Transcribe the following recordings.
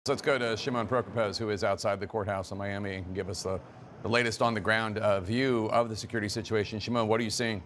Let's go to Shimon Prokupecz, who is outside the courthouse in Miami and can give us the latest on the ground view of the security situation. Shimon, what are you seeing?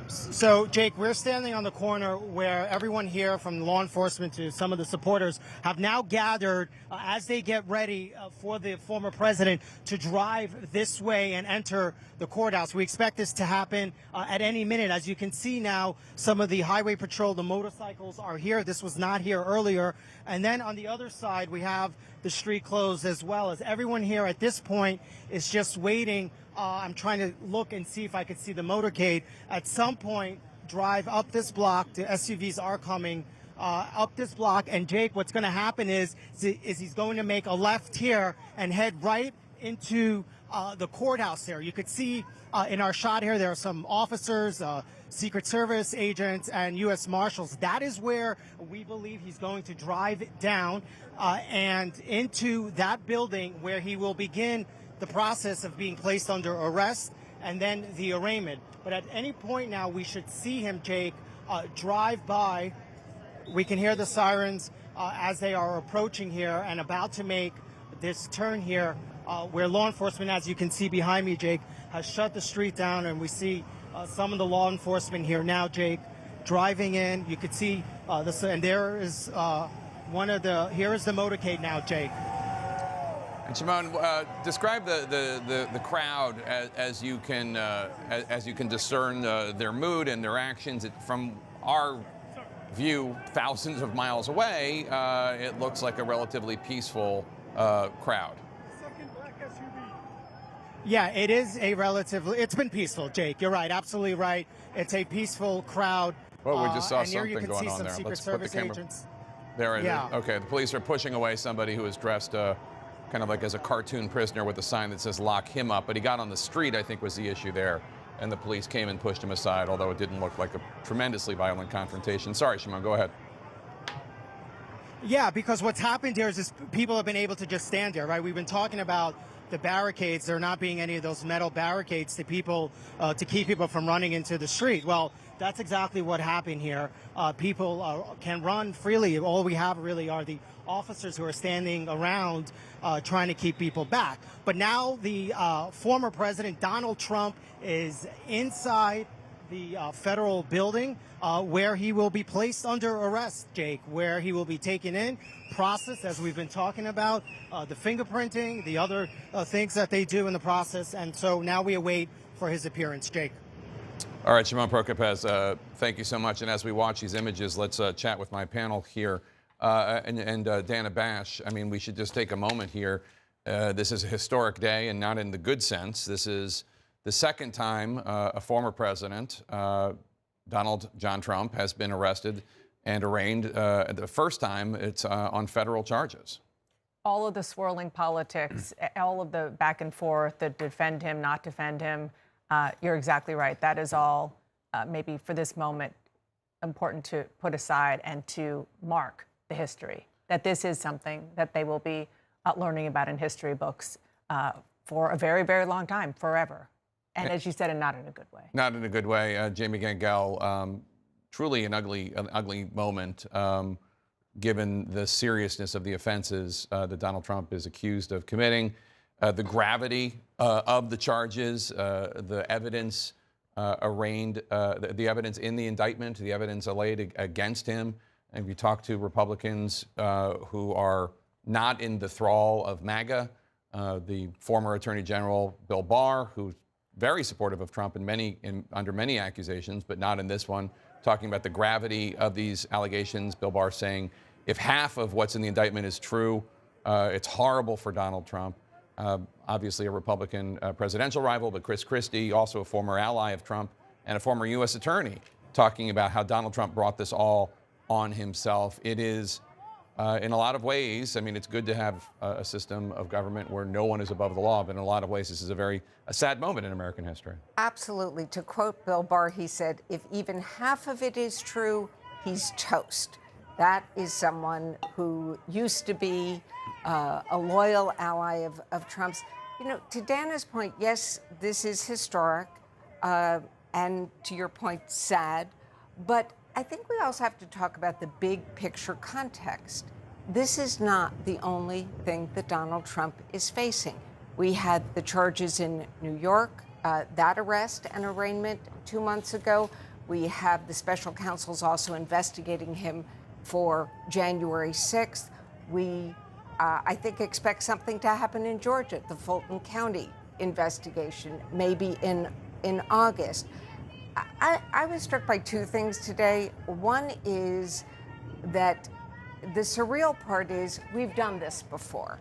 So, Jake, we're standing on the corner where everyone here, from law enforcement to some of the supporters, have now gathered as they get ready for the former president to drive this way and enter the courthouse. We expect this to happen at any minute. As you can see now, some of the highway patrol, the motorcycles are here. This was not here earlier. And then on the other side, we have the street closed as well. As everyone here at this point is just waiting. I'm trying to look and see if I could see the motorcade. At some point, drive up this block. The SUVs are coming up this block. And Jake, what's going to happen is he's going to make a left here and head right into the courthouse there. You could see in our shot here, there are some officers, Secret Service agents, and U.S. Marshals. That is where we believe he's going to drive down and into that building where he will begin the process of being placed under arrest and then the arraignment. But at any point now, we should see him, Jake, drive by. We can hear the sirens as they are approaching here and about to make this turn here where law enforcement, as you can see behind me, Jake, has shut the street down. And we see some of the law enforcement here now, Jake, driving in. You could see this, and there is here is the motorcade now, Jake. And Shimon, describe the crowd as you can discern their mood and their actions. From our view, thousands of miles away, it looks like a relatively peaceful crowd. Yeah, it is it's been peaceful, Jake. You're right, absolutely right. It's a peaceful crowd. Well, we just saw and here something you can going see on some there. Secret Let's put the Service camera agents. there. Yeah. Okay, the police are pushing away somebody who is dressed kind of like as a cartoon prisoner with a sign that says "Lock him up." But he got on the street, I think, was the issue there, and the police came and pushed him aside. Although it didn't look like a tremendously violent confrontation. Sorry, Shimon, go ahead. Yeah, because what's happened here is people have been able to just stand here, right? We've been talking about the barricades. There not being any of those metal barricades to keep people from running into the street. Well, that's exactly what happened here. People can run freely. All we have really are the officers who are standing around trying to keep people back. But now the former president, Donald Trump, is inside the federal building where he will be placed under arrest, Jake, where he will be taken in, processed, as we've been talking about, the fingerprinting, the other things that they do in the process. And so now we await for his appearance, Jake. All right, Shimon Prokupecz, thank you so much. And as we watch these images, let's chat with my panel here. And Dana Bash, I mean, we should just take a moment here. This is a historic day, and not in the good sense. This is the second time a former president, Donald John Trump, has been arrested and arraigned. The first time it's on federal charges. All of the swirling politics, all of the back and forth, the defend him, not defend him, you're exactly right. That is all maybe for this moment important to put aside and to mark the history, that this is something that they will be learning about in history books for a very, very long time, forever. And as you said, and not in a good way. Not in a good way. Jamie Gangel, truly an ugly moment, given the seriousness of the offenses that Donald Trump is accused of committing, the gravity of the charges, the evidence arraigned, the evidence in the indictment, the evidence allayed against him. And if you talk to Republicans who are not in the thrall of MAGA, the former Attorney General Bill Barr, who's very supportive of Trump under many accusations, but not in this one, talking about the gravity of these allegations. Bill Barr saying if half of what's in the indictment is true, it's horrible for Donald Trump. Obviously a Republican presidential rival, but Chris Christie, also a former ally of Trump and a former U.S. attorney, talking about how Donald Trump brought this all on himself. It is, in a lot of ways, I mean, it's good to have a system of government where no one is above the law, but in a lot of ways, this is a sad moment in American history. Absolutely. To quote Bill Barr, he said, if even half of it is true, he's toast. That is someone who used to be a loyal ally of Trump's. You know, to Dana's point, yes, this is historic, and to your point, sad, but I think we also have to talk about the big picture context. this is not the only thing that Donald Trump is facing. We had the charges in New York, that arrest and arraignment 2 months ago. We have the special counsels also investigating him for January 6th. We, I think, expect something to happen in Georgia, the Fulton County investigation, maybe in August. I was struck by two things today. One is that the surreal part is we've done this before.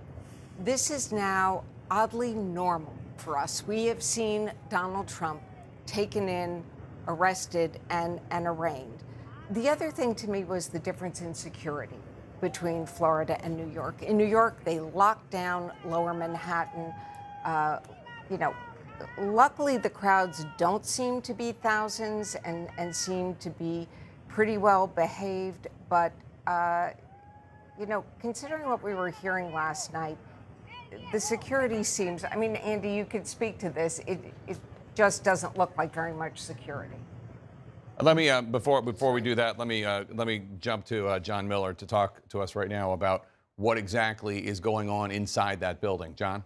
This is now oddly normal for us. We have seen Donald Trump taken in, arrested, and arraigned. The other thing to me was the difference in security between Florida and New York. In New York, they locked down Lower Manhattan. Luckily, the crowds don't seem to be thousands and seem to be pretty well behaved. But, considering what we were hearing last night, the security seems, I mean, Andy, you could speak to this. It just doesn't look like very much security. Let me before we do that, let me jump to John Miller to talk to us right now about what exactly is going on inside that building. John?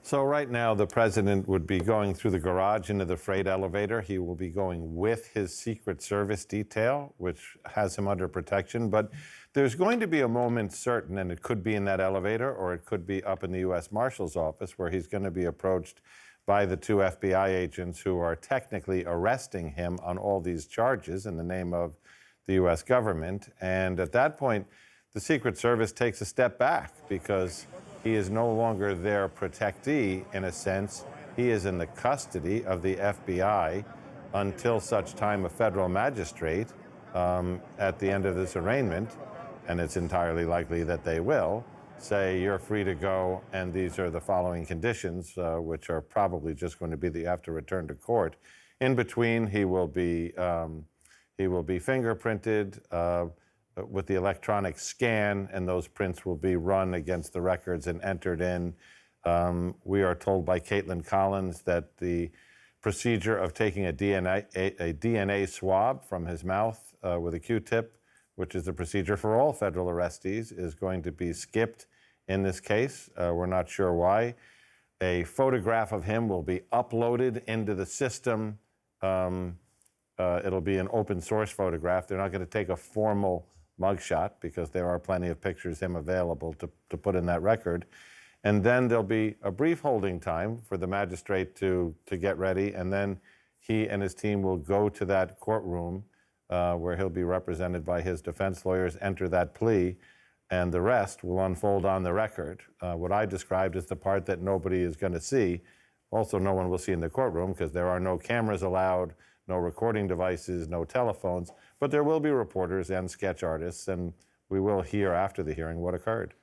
So right now, the president would be going through the garage into the freight elevator. He will be going with his Secret Service detail, which has him under protection. But there's going to be a moment certain, and it could be in that elevator or it could be up in the U.S. Marshal's office, where he's going to be approached by the two FBI agents who are technically arresting him on all these charges in the name of the U.S. government. And at that point, the Secret Service takes a step back because he is no longer their protectee. In a sense, he is in the custody of the FBI until such time a federal magistrate at the end of this arraignment, and it's entirely likely that they will, say you're free to go, and these are the following conditions, which are probably just going to be that you have to return to court. In between, he will be fingerprinted with the electronic scan, and those prints will be run against the records and entered in. We are told by Caitlin Collins that the procedure of taking a DNA swab from his mouth with a Q-tip, which is the procedure for all federal arrestees, is going to be skipped in this case. We're not sure why. A photograph of him will be uploaded into the system. It'll be an open source photograph. They're not going to take a formal mugshot because there are plenty of pictures of him available to put in that record. And then there'll be a brief holding time for the magistrate to get ready, and then he and his team will go to that courtroom where he'll be represented by his defense lawyers, enter that plea, and the rest will unfold on the record. What I described as the part that nobody is going to see. Also, no one will see in the courtroom because there are no cameras allowed, no recording devices, no telephones, but there will be reporters and sketch artists, and we will hear after the hearing what occurred.